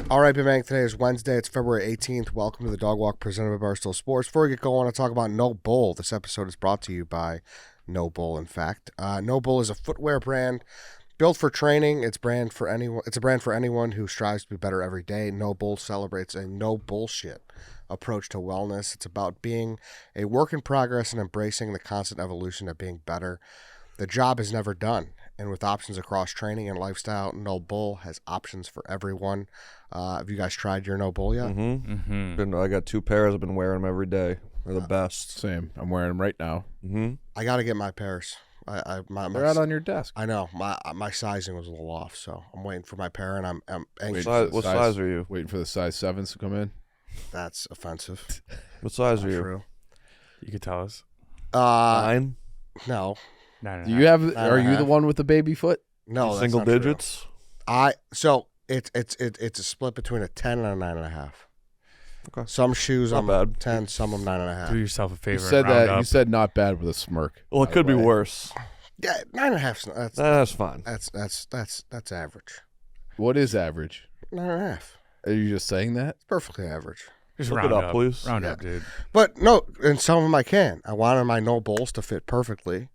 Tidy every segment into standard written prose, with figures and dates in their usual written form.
All right, Big Bang. Today is Wednesday. It's February 18th. Welcome to the Dog Walk presented by Barstool Sports. Before we get going, I want to talk about No Bull. This episode is brought to you by No Bull, in fact. No Bull is a footwear brand built for training. It's a brand for anyone who strives to be better every day. No Bull celebrates a no bullshit approach to wellness. It's about being a work in progress and embracing the constant evolution of being better. The job is never done. And with options across training and lifestyle, No Bull has options for everyone. Have you guys tried your No Bull yet? I got 2 pairs. I've been wearing them every day. They're the best. Same. I'm wearing them right now. I got to get my pairs. They're out on your desk. I know. My sizing was a little off, so I'm waiting for my pair, and I'm anxious. What size are you? Waiting for the size 7s to come in. That's offensive. What size are Not you? true. You could tell us. 9? No. No. Do you have? and Are a you the half. one with the baby foot? No, that's Single not true. digits? So it's a split between a 10 and a 9.5. Okay. Some shoes Not I'm bad. 10, some I'm 9.5. Do yourself a favor. You said and round that. up. You said not bad with a smirk. Well, it could be worse. Yeah, 9.5. That's fine. That's average. What is average? 9.5. Are you just saying that? It's perfectly average. Just Look round it up, please. Round Yeah. up, dude. But no, and some of them I can. I wanted my No Bulls to fit perfectly,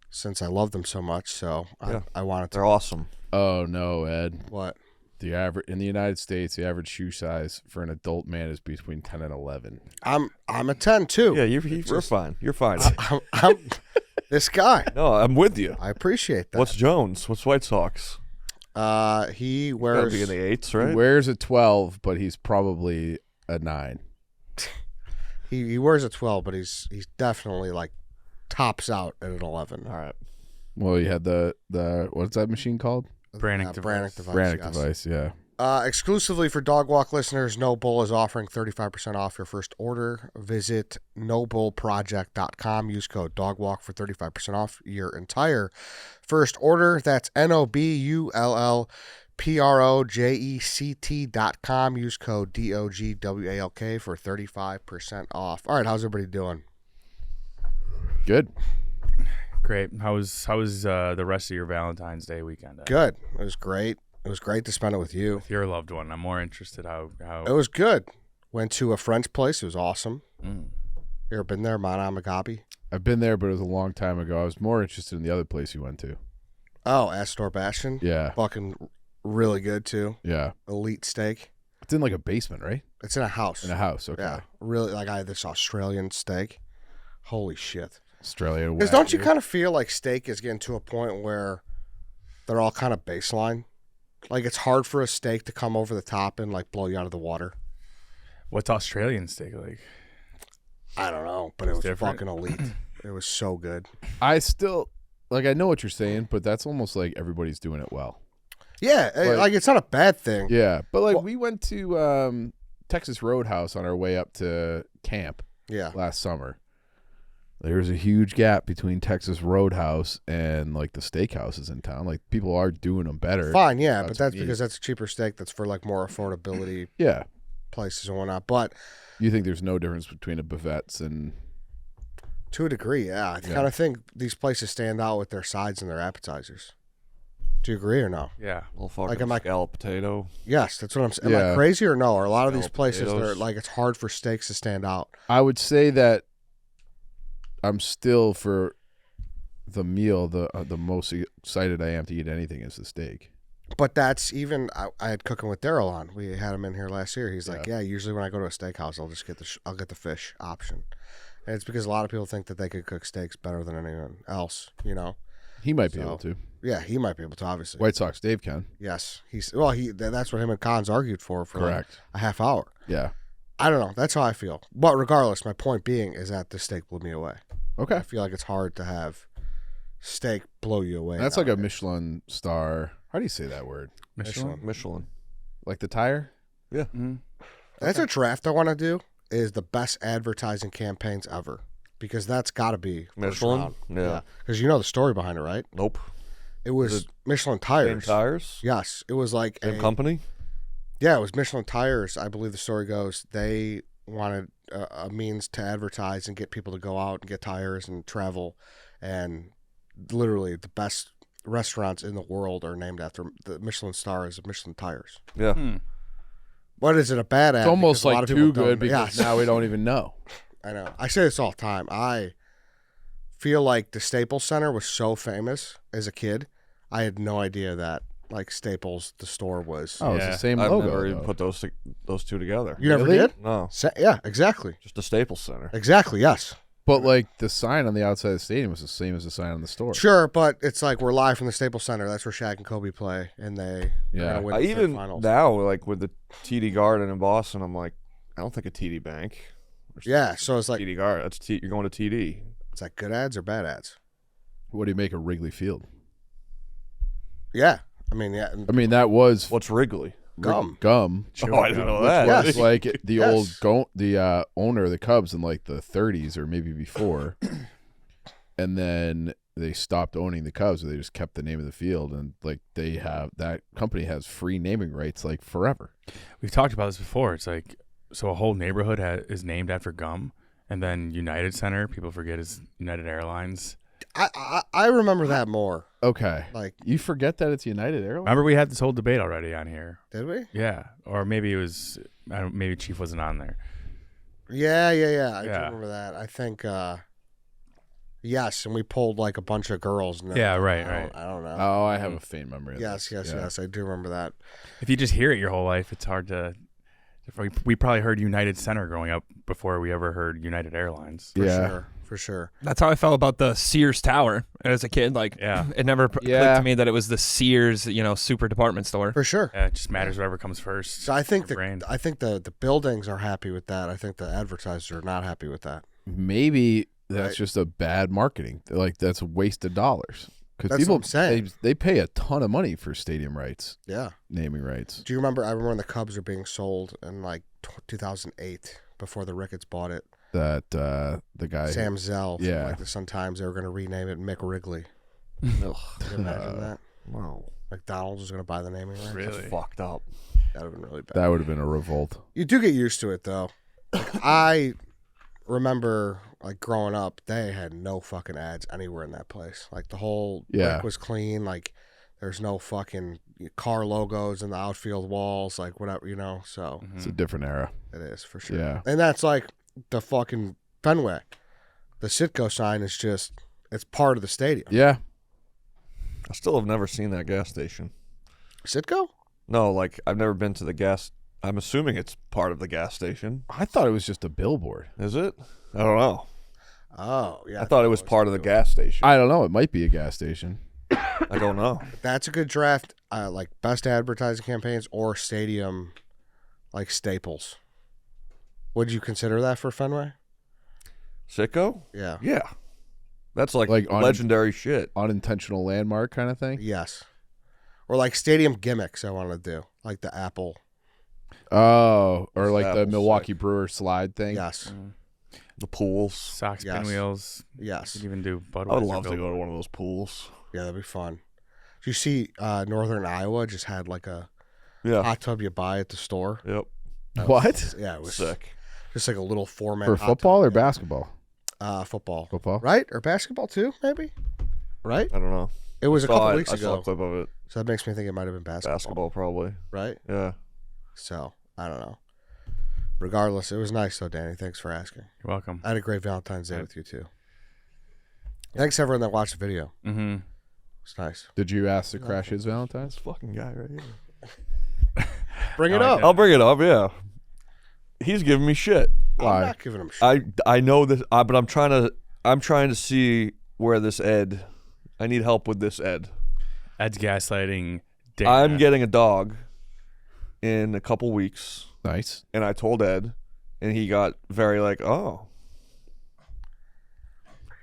since I love them so much. So Yeah. I wanted to. They're awesome. Oh no, Ed. What? The average in the United States, the average shoe size for an adult man is between 10 and 11. I'm a 10 too. Yeah, you're fine. You're fine. I'm this guy. No, I'm with you. I appreciate that. What's Jones? What's White Sox? He Gotta wears be in the 8s, He right? wears a 12, but he's probably a 9. he wears a 12, but he's definitely like tops out at an 11. All right. Well, you had the what's that machine called? Brannick device. Brannick Brannick device. device. Yeah. Exclusively for Dog Walk listeners, No Bull is offering 35% off your first order. Visit nobullproject.com. Use code DOGWALK for 35% off your entire first order. That's nobullproject.com. Use code DOGWALK for 35% off. All right, how's everybody doing? Good. Great. How was the rest of your Valentine's Day weekend? Good. It was great. It was great to spend it with you. With your loved one. I'm more interested how. It was good. Went to a French place. It was awesome. Mm. You ever been there, Mana Magabi? I've been there, but it was a long time ago. I was more interested in the other place you went to. Oh, Astor Bastion? Yeah. Fucking really good, too. Yeah. Elite steak. It's in like a basement, right? It's in a house. In a house. Okay. Yeah. Really, like I had this Australian steak. Holy shit. Australia. Because don't you kind of feel like steak is getting to a point where they're all kind of baseline? Like it's hard for a steak to come over the top and like blow you out of the water. What's Australian steak like? I don't know, but it was different. fucking elite. It was so good. I still like. I know what you're saying, but that's almost like everybody's doing it well. Yeah, like it's not a bad thing. Yeah, but like Well- we went to Texas Roadhouse on our way up to camp Yeah. last summer. There's a huge gap between Texas Roadhouse and like the steakhouses in town. Like people are doing them better. Fine, yeah, but That's that's neat. because that's a cheaper steak that's for like more affordability Yeah. places and whatnot. But You think there's no difference between a Buvette's and to a degree, yeah. I kind of think these places stand out with their sides and their appetizers. Do you agree or no? Yeah. Little fucking Like, am I- scalloped potato. Yes, that's what I'm saying. Am I Yeah. crazy or no? Or a lot of these Scalloped places, they're potatoes. like it's hard for steaks to stand out. I would say that I'm still for the meal. The most excited I am to eat anything is the steak. But that's even I had cooking with Daryl on. We had him in here last year. He's like, yeah. Usually when I go to a steakhouse, I'll just get I'll get the fish option, and it's because a lot of people think that they could cook steaks better than anyone else. You know? He might be So- able to. Yeah, he might be able to. Obviously, White Sox Dave can. yes. That's what him and Cons argued for like Correct. a half hour. Yeah. I don't know. That's how I feel. But regardless, my point being is that the steak blew me away. Okay. I feel like it's hard to have steak blow you away. That's like a nowadays. Michelin star. How do you say that word? Michelin. Michelin. Like the tire? Yeah. Mm. That's a draft I want to do. Is the best advertising campaigns ever because that's got to be first Michelin? round. Yeah. Because you know the story behind it, right? Nope. It was Is it Michelin Same tires. tires? Yes, it was like Same company? Yeah, it was Michelin tires. I believe the story goes they wanted a means to advertise and get people to go out and get tires and travel, and literally the best restaurants in the world are named after the Michelin stars of Michelin tires. Yeah. Hmm. What is it, a bad ad? It's almost Because a lot like of people too good don't- because Yes. now we don't even know. I know. I say this all the time. I feel like the Staples Center was so famous as a kid. I had no idea that like Staples, the store was. Oh, it's Yeah. the same I've logo. never even though. put those two together. You never Really? did? No, Yeah, exactly. just the Staples Center. Exactly, yes. But like the sign on the outside of the stadium was the same as the sign on the store. Sure, but it's like we're live from the Staples Center. That's where Shaq and Kobe play, and they're Yeah. gonna win I the third even finals. now, like with the TD Garden in Boston, I'm like, I don't think a TD Bank. Yeah, so it's like TD Garden. You're going to TD. it's like good ads or bad ads. What do you make of Wrigley Field? Yeah, I mean, yeah, I mean, that was What's Wrigley? gum. Gum. Oh, I didn't know Which that. Yes. was like the Yes. old owner of the Cubs in like the 30s or maybe before, and then they stopped owning the Cubs. They just kept the name of the field, and like that company has free naming rights like forever. We've talked about this before. It's like, so a whole neighborhood is named after gum, and then United Center, people forget, is United Airlines. I remember that more. Okay, Like, you forget that it's United Airlines. Remember we had this whole debate already on here. did we? Yeah, or maybe it was, maybe Chief wasn't on there. Yeah. I do Yeah. remember that. I think, yes, and we pulled like a bunch of girls. And Yeah, right, I don't know. Oh, I have a faint memory of yes. this. Yeah. I do remember that. If you just hear it your whole life, it's hard to. We probably heard United Center growing up before we ever heard United Airlines. For sure. That's how I felt about the Sears Tower as a kid. Like, Yeah. it never clicked Yeah. to me that it was the Sears, super department store. For sure. Yeah, it just matters whatever comes first. So I think Your brain. the buildings are happy with that. I think the advertisers are not happy with that. Maybe that's Right. just a bad marketing. Like that's a waste of dollars because That's people what I'm saying. they pay a ton of money for stadium rights, Yeah. naming rights. Do you remember? I remember when the Cubs were being sold in like 2008 before the Ricketts bought it. That the guy Sam Zell from yeah. like the Sun Times, they were going to rename it Mick Wrigley. Ugh, Can you imagine that? wow, McDonald's was going to buy the naming rights. Really? that's fucked up. That would have been really bad. that would have been a revolt. You do get used to it though. Like, I remember like growing up, they had no fucking ads anywhere in that place. Like the whole Yeah. brick was clean. Like there's no fucking car logos in the outfield walls. Like whatever, So It's a different era. it is for sure. Yeah. And that's like the fucking Fenway. The Citgo sign is just it's part of the stadium. Yeah. I still have never seen that gas station. Citgo? No, like I've never been to the gas. I'm assuming it's part of the gas station. I thought it was just a billboard. Is it? I don't know. Oh yeah. I thought it was part of the gas station. I don't know. It might be a gas station. I don't know. That's a good draft. Like best advertising campaigns or stadium, like staples. Would you consider that for Fenway? Sicko? Yeah. Yeah. That's like Like on- legendary shit. Unintentional landmark kind of thing. Yes. Or like stadium gimmicks. I want to do like the Apple. Oh, or like That the was Milwaukee sick. Brewer slide thing. Yes. The pools. Socks, Yes. pinwheels. Yes. You can even do Budweiser. I would love to go to billboard. one of those pools. Yeah, that'd be fun. Do you see Northern Iowa just had like a Yeah. hot tub you buy at the store? Yep. What? Yeah, it was Sick. just like a little 4-man For hot football or tub. basketball? Football. Football. Right? Or basketball too, maybe? Right? I don't know. It was a Saw couple it. weeks I saw ago. a clip of it. So that makes me think it might have been basketball. Basketball, probably. Right? Yeah. So, I don't know. Regardless, it was nice though, Danny. Thanks for asking. You're welcome. I had a great Valentine's Day with you too. Thanks everyone that watched the video. Mm-hmm. It's nice. Did you ask to crash his Valentine's? This fucking guy right here. Bring it I like up. that. I'll bring it up. Yeah. He's giving me shit. I'm Why? not giving him shit. I know this, but I'm trying to see where this Ed. I need help with this Ed. Ed's gaslighting. Dana. I'm getting a dog in a couple weeks, Nice. and I told Ed, and he got very like, oh,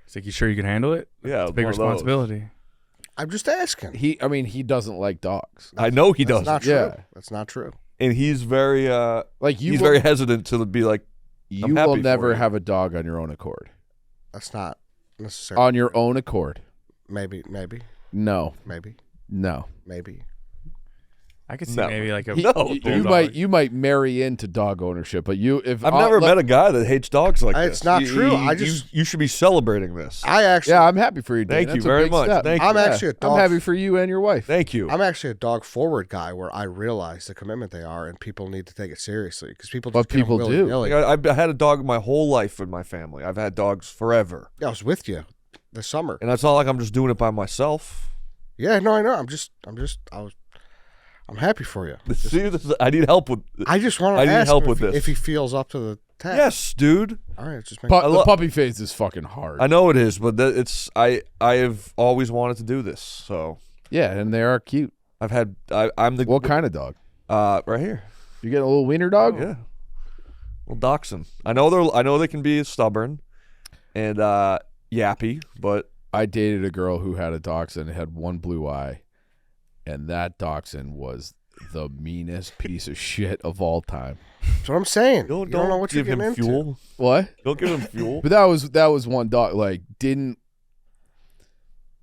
It's like, you sure you can handle it? yeah, It's a big one of those. responsibility. I'm just asking. He doesn't like dogs. I know he That's does, not true. Yeah. That's not true. and he's very Like you he's will, very hesitant to be like, you I'm will happy for never you. have a dog on your own accord. That's not necessarily. On your own accord. Maybe. No. Maybe. No. Maybe. I could see No. maybe like a No, bulldog. you might marry into dog ownership, but if I've never met a guy that hates dogs like this. It's not true. You should be celebrating this. I actually, Yeah, I'm happy for you. Dan. Thank you That's a very big much. step. Thank you. I'm actually a dog. I'm happy for you and your wife. Thank you. I'm actually a dog forward guy where I realize the commitment they are, and people need to take it seriously because people. But Just get 'em people do. willy-nilly. Like, I've had a dog my whole life in my family. I've had dogs forever, Yeah, I was with you this summer. and it's not like I'm just doing it by myself. Yeah, no, I know. I'm happy for you. See, I need help with. I just want I to need ask help him with this. if he feels up to the task. Yes, dude. All right, just make. The puppy phase is fucking hard. I know it is, but I have always wanted to do this. So Yeah, and they are cute. I'm the What kind of dog? right here. You get a little wiener dog? Yeah. Well, dachshund. I know they can be stubborn and yappy, but I dated a girl who had a dachshund and had one blue eye, and that dachshund was the meanest piece of shit of all time. That's what I'm saying. don't you don't know what you're give him getting fuel. into. What? Don't give him fuel. But that was one dog. Like didn't.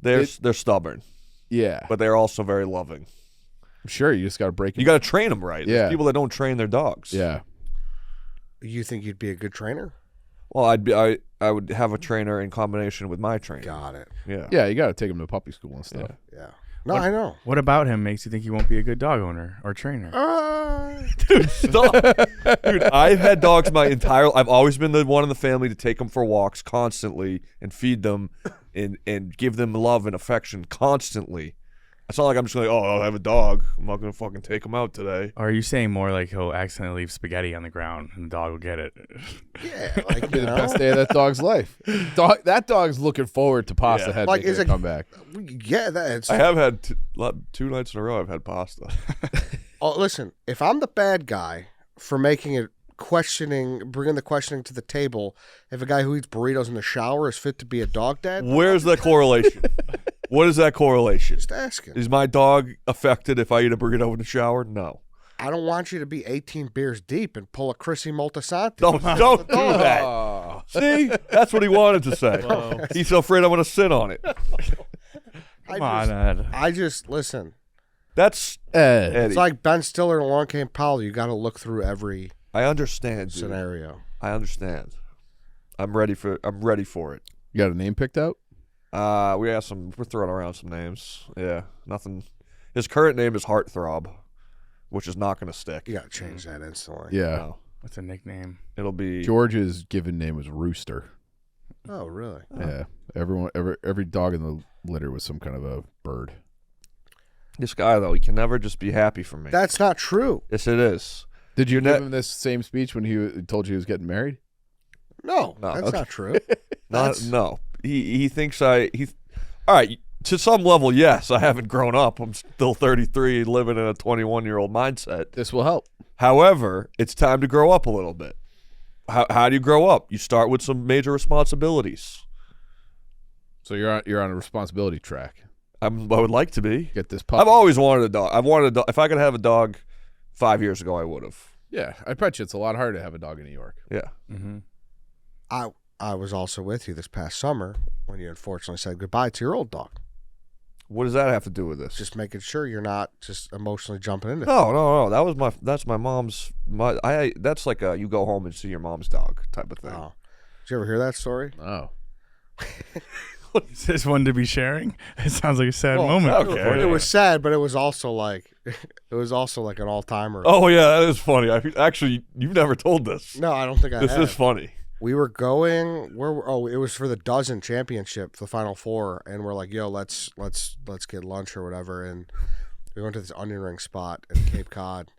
They're stubborn, Yeah, but they're also very loving. I'm sure you just got to break You him. got to train them right. There's Yeah. people that don't train their dogs. Yeah. You think you'd be a good trainer? Well, I would have a trainer in combination with my trainer. Got it. Yeah. Yeah, you got to take him to puppy school and stuff. Yeah. No, I know. What about him makes you think he won't be a good dog owner or trainer? Dude, stop. Dude, I've had dogs I've always been the one in the family to take them for walks constantly and feed them and give them love and affection constantly. It's not like I'm just like, oh, I have a dog. I'm not going to fucking take him out today. Or are you saying more like he'll accidentally leave spaghetti on the ground and the dog will get it? Yeah, like Be you the know, best day of that dog's life. That dog's looking forward to pasta Yeah. head Like, making is a it- comeback. yeah. That's. I have had two nights in a row I've had pasta. Oh, listen. If I'm the bad guy for making it bringing the questioning to the table, if a guy who eats burritos in the shower is fit to be a dog dad, Where's that correlation? What is that correlation? just asking. Is my dog affected if I eat a burrito in the shower? No. I don't want you to be 18 beers deep and pull a Chrissy Moltisanti. Don't do that. Oh. See? That's what he wanted to say. He's afraid I'm going to sit on it. Come on, Ed. I just listen. That's Ed. Eddie. It's like Ben Stiller and Along Came Polly. You got to look through every I understand, dude. scenario. I understand. I'm ready for it. You got a name picked out? We're throwing around some names. Yeah. Nothing. His current name is Heartthrob, which is not going to stick. You got to change that instantly. Yeah. No. What's a nickname? It'll be George's given name was Rooster. Oh, really? Yeah. Every dog in the litter was some kind of a bird. this guy though. He can never just be happy for me. That's not true. Yes, it is. Did you You're give him this same speech when he told you he was getting married? No, No, that's okay. not true. Not That's- no. He thinks all right. To some level, yes. I haven't grown up. I'm still 33, living in a 21-year-old mindset. This will help. However, it's time to grow up a little bit. How do you grow up? You start with some major responsibilities. So you're on a responsibility track. I would like to be. Get this puppy. I've always wanted a dog. I've wanted a dog. If I could have a dog 5 years ago, I would have. Yeah, I bet you it's a lot harder to have a dog in New York. Yeah. Mm-hmm. I was also with you this past summer when you unfortunately said goodbye to your old dog. What does that have to do with this? Just making sure you're not just emotionally jumping into it. No. That's my mom's. That's like a you go home and see your mom's dog type of thing. Oh. Did you ever hear that story? Oh. Is this one to be sharing? It sounds like a sad Well, moment. okay. It was sad, but it was also like an all timer. Oh yeah, that is funny. Actually, you've never told this. No, I don't think I This have. is funny. We were going it was for the dozen championship, the final four, and we're like, yo, let's get lunch or whatever, and we went to this onion ring spot in Cape Cod,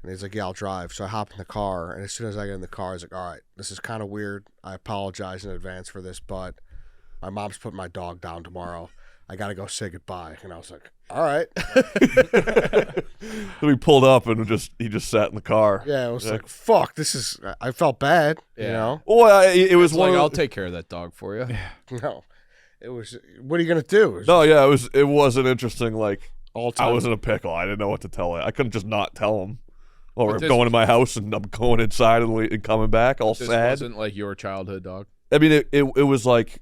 and he's like, yeah, I'll drive. So I hop in the car, and as soon as I get in the car, I was like, all right, this is kind of weird. I apologize in advance for this, but my mom's putting my dog down tomorrow. I gotta go say goodbye. And I was like, all right. So we pulled up and he just sat in the car. Yeah, it was like, fuck, I felt bad, you Yeah. know? Well, it was It's one. like, of I'll the- take care of that dog for you. No. It was, what are you gonna do? It was No, yeah, it was an interesting. Like all time. I was in a pickle. I didn't know what to tell him. I couldn't just not tell him. Or But I'm this- going to my house and I'm going inside and coming back all This sad. wasn't like your childhood dog. I mean, it was like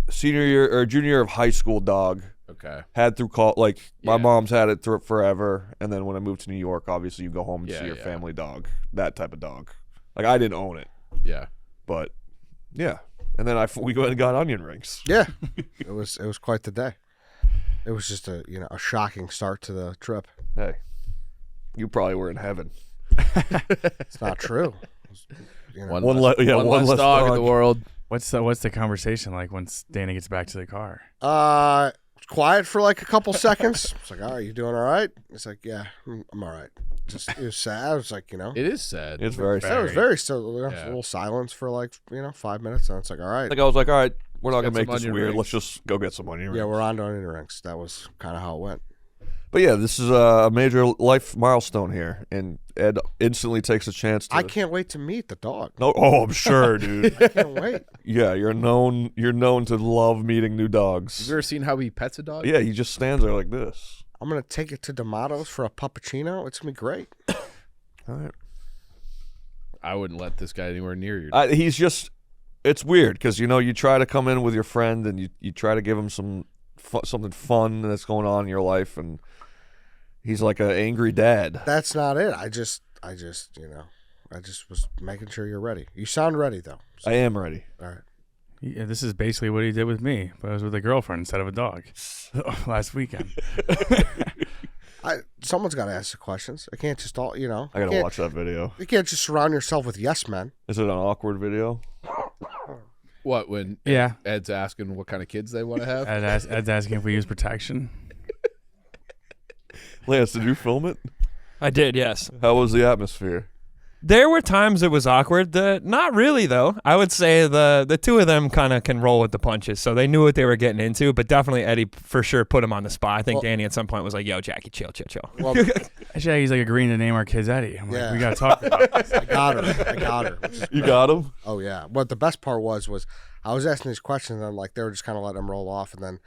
senior year or junior year of high school dog Okay. Had through call like my Yeah. mom's had it through forever, and then when I moved to New York, obviously you go home and Yeah, see your yeah. family dog, that type of dog. Like I didn't own it, Yeah. but yeah. And then we went and got onion rings. Yeah, it was quite the day. It was just a shocking start to the trip. Hey, you probably were in heaven. It's not true. It was, One one less less dog in the world. What's the conversation like once Dana gets back to the car? Quiet for like a couple seconds. It's like, all right, you doing all right? It's like, yeah, I'm all right. Just it was sad. It was like, It is sad. It's very it sad. was very still. A Yeah. little silence for like 5 minutes, and it's like, all right, Like I was like, all right, we're not Let's gonna get make some this onion weird. rings. Let's just go get some onion rings. yeah, we're on to onion rings. That was kind of how it went. But yeah, this is a major life milestone here, and Ed instantly takes a chance to. I can't wait to meet the dog. No, oh, I'm sure, dude. I can't wait. Yeah, you're known to love meeting new Have dogs. you ever seen how he pets a dog? Yeah, he just stands there like this. I'm gonna take it to D'Amato's for a puppuccino. It's gonna be great. All right. I wouldn't let this guy anywhere near you. He's just. It's weird because you try to come in with your friend and you try to give him something fun that's going on in your life, and he's like an angry dad. That's not it. I just was making sure you're ready. You sound ready though. So, I am ready. all right. Yeah, this is basically what he did with me, but I was with a girlfriend instead of a dog last weekend. Someone's got to ask the questions. I can't just all I gotta watch that video. You can't just surround yourself with yes men. Is it an awkward video? What, when Yeah, Ed's asking what kind of kids they want to have? Ed's asking if we use protection. Lance, did you film it? I did, yes. How was the atmosphere? There were times it was awkward. Not really, though. I would say the two of them kind of can roll with the punches, so they knew what they were getting into. But definitely Eddie for sure put him on the spot. I think Well- Danny at some point was like, "Yo, Jackie, chill." Well, Actually, he's like agreeing to name our kids Eddie. I'm like, Yeah. we gotta talk about this. I got her. Which is You got him? Oh yeah. What the best part was I was asking these questions and they were just kind of letting them roll off, and then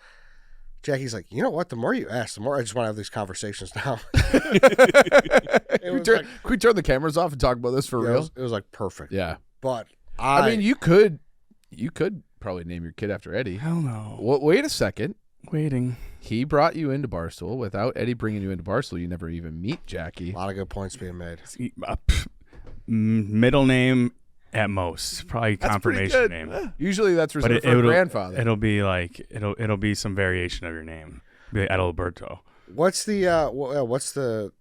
Jackie's like, you know what? The more you ask, the more I just want to have these conversations now. Can we turn the cameras off and talk about this for Yeah, real? it was like perfect. Yeah. But I mean, you could probably name your kid after Eddie. Hell no. Wait a second. Waiting. He brought you into Barstool. Without Eddie bringing you into Barstool, you never even meet Jackie. a lot of good points being made. Middle name at most, probably That's pretty confirmation good. name. Usually that's But reserved for a it'll- grandfather. It'll be like it'll be some variation of your name. Be like Adalberto. What's the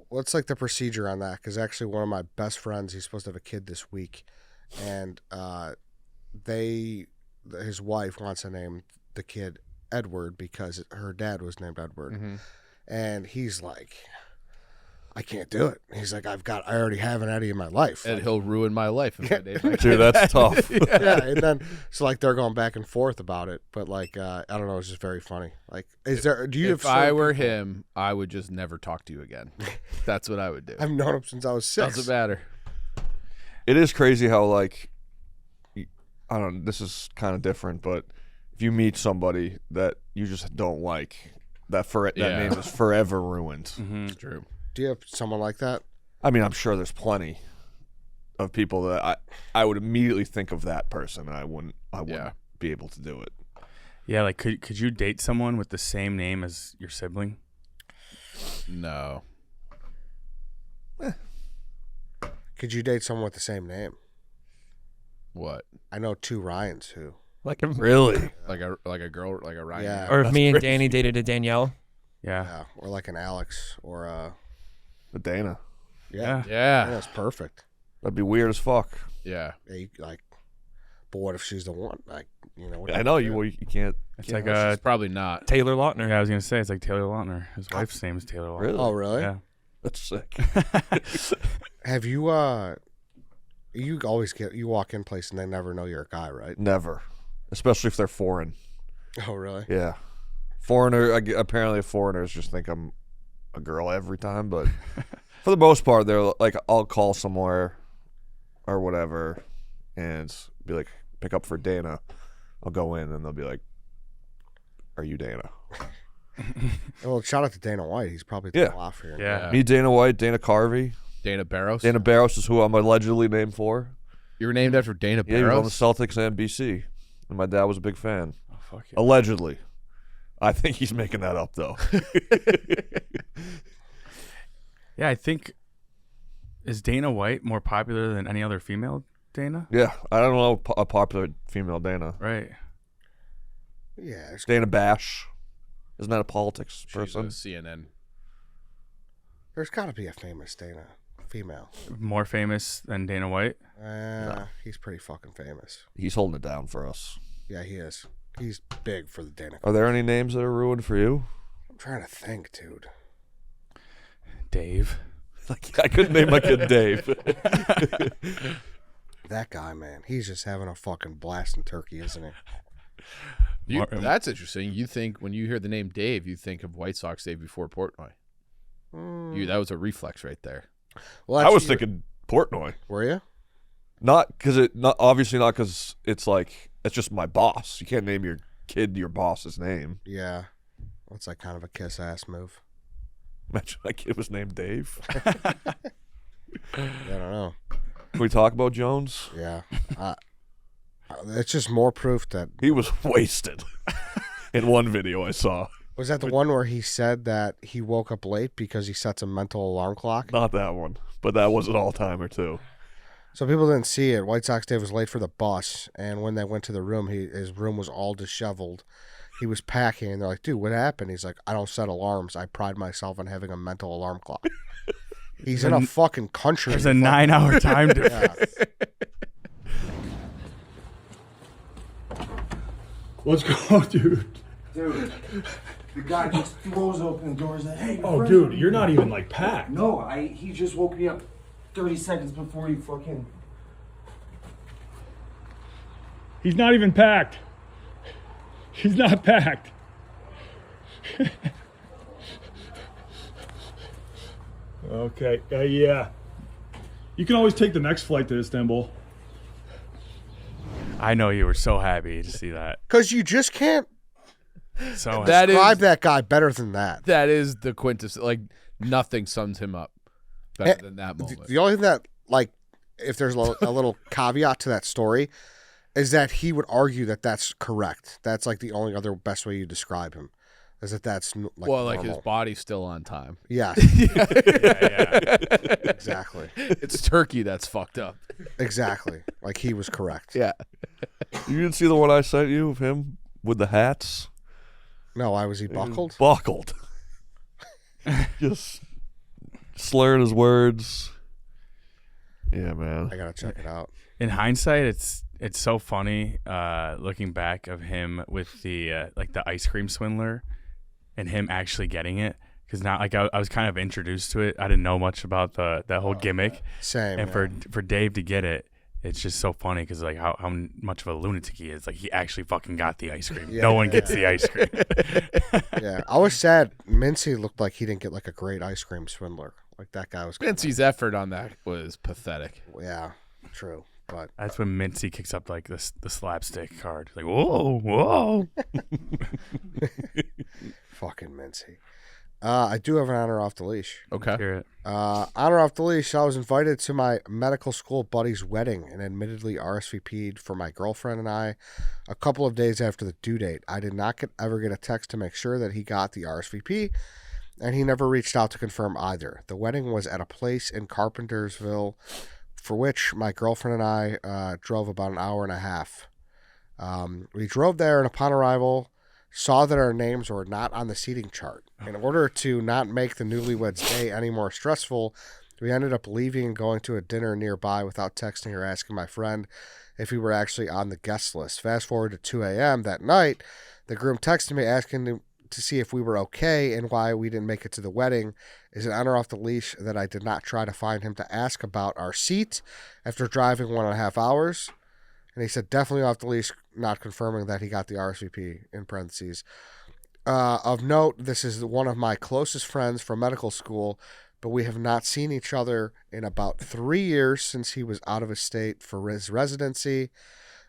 what's like the procedure on that? Because actually, one of my best friends, he's supposed to have a kid this week, and his wife wants to name the kid Edward because her dad was named Edward, Mhm. and he's like, I can't do it. He's like, I already have an Eddie in my life. And he'll ruin my life if I name my kid. Dude, that's tough. Yeah, and then so like they're going back and forth about it, but like I don't know, it's just very funny. Like, do you have If I certain were people- him, I would just never talk to you again. That's what I would do. I've known him since I was 6. Doesn't matter. It is crazy how I don't know, this is kind of different, but if you meet somebody that you just don't like, that Yeah. name is forever ruined. It's true. Do you have someone like that? I mean, I'm sure there's plenty of people that I would immediately think of that person, and I wouldn't Yeah. be able to do it. Yeah, like could you date someone with the same name as your sibling? No. Could you date someone with the same name? What? I know 2 Ryans who. Like, Really? Like a girl, like a Ryan? Yeah. or if me and Danny dated a Danielle. Yeah. Yeah, or like an Alex or But Dana. yeah. Yeah. That's perfect. That'd be weird as fuck. Yeah. Yeah, but what if she's the one? Like, what I know you can't. It's can't- like She's probably not. Taylor Lautner. yeah, I was gonna say it's like Taylor Lautner. His wife's name is Taylor Lautner. Really? Oh, really? Yeah. That's sick. Have you you always you walk in place and they never know you're a guy, right? Never, especially if they're foreign. Oh, really? Yeah, apparently foreigners just think I'm a girl every time, but for the most part, they're like, I'll call somewhere or whatever, and be like, pick up for Dana. I'll go in and they'll be like, "Are you Dana?" Well, shout out to Dana White. He's probably Yeah. off here. Yeah. Me, Dana White, Dana Carvey, Dana Barros. Dana Barros is who I'm allegedly named for. You were named after Dana Yeah, he was on the Barros. Celtics and BC, and my dad was a big fan. Oh fuck yeah. Allegedly. I think he's making that up though. Yeah, I think is Dana White more popular than any other female Dana? Yeah, I don't know a popular female Dana. Right. Yeah, it's, Dana Bash. Isn't that a politics She's a person? CNN. there's got to be a famous Dana female. More famous than Dana White? He's pretty fucking famous. He's holding it down for us. Yeah, he is. He's big for the Dana. Are there any names that are ruined for you? I'm trying to think, dude. Dave. Like I couldn't name my kid Dave. That guy, man, he's just having a fucking blast in Turkey, isn't he? That's interesting. You think when you hear the name Dave, you think of White Sox Dave before Portnoy. That was a reflex right there. Well, I was thinking Portnoy. Were you? Not because it's like it's just my boss. You can't name your kid your boss's name. Yeah. That's like kind of a kiss ass move. Imagine my kid was named Dave. I don't know. Can we talk about Jones? Yeah. It's just more proof that. He was wasted in one video I saw. Was that the one where he said that he woke up late because he sets a mental alarm clock? Not that one, but that was an all-timer too. So people didn't see it. White Sox Dave was late for the bus, and when they went to the room, his room was all disheveled. He was packing, and they're like, dude, what happened? He's like, I don't set alarms. I pride myself on having a mental alarm clock. He's in a fucking country. There's a 9-hour time difference. Yeah. Let's go, dude. Dude, the guy just throws open the doors and hey. Oh, friend. dude, you're not even like packed. No, he just woke me up 30 seconds before you fucking. He's not even packed. He's not packed. Okay, yeah. You can always take the next flight to Istanbul. I know you were so happy to see that. Because you just can't So That describe is that guy better than that. that is the quintessence. Like nothing sums him up better than that moment. The only thing that, like, if there's a little caveat to that story, is that he would argue that that's correct. That's like the only other best way you describe him, is that that's like Well, like his normal. body's still on time. Yeah, yeah. exactly, It's Turkey that's fucked up. exactly. Like he was correct. Yeah. You didn't see the one I sent you of him with the hats? No, why was he buckled? Buckled. Just slurring his words. Yeah, man. I gotta check it out. In hindsight, it's so funny looking back of him with the like the ice cream swindler and him actually getting it, because now like I was kind of introduced to it. I didn't know much about that whole gimmick, Same. and yeah. for Dave to get it, it's just so funny because like how much of a lunatic he is. Like he actually fucking got the ice cream. Yeah, No one yeah, gets the ice cream. Yeah, I was sad. Mincy looked like he didn't get like a great ice cream swindler. Like that guy was. Vincey's effort on that was pathetic. Yeah, true. But That's when Mincy kicks up like the slapstick card. Like whoa, whoa. fucking Mincy. I do have an honor off the leash. Okay. Hear it. Honor off the leash. I was invited to my medical school buddy's wedding and admittedly RSVP'd for my girlfriend and I a couple of days after the due date. I did not ever get a text to make sure that he got the RSVP, and he never reached out to confirm either. The wedding was at a place in Carpentersville, for which my girlfriend and I drove about an hour and a half. We drove there, and upon arrival, saw that our names were not on the seating chart. In order to not make the newlyweds' day any more stressful, we ended up leaving and going to a dinner nearby without texting or asking my friend if we were actually on the guest list. Fast forward to 2 a.m. that night, the groom texted me asking to see if we were okay and why we didn't make it to the wedding. Is it honor off the leash that I did not try to find him to ask about our seat after driving 1.5 hours? And he said, definitely off the leash, not confirming that he got the RSVP, in parentheses. Of note, this is one of my closest friends from medical school, but we have not seen each other in about 3 years since he was out of his state for his residency.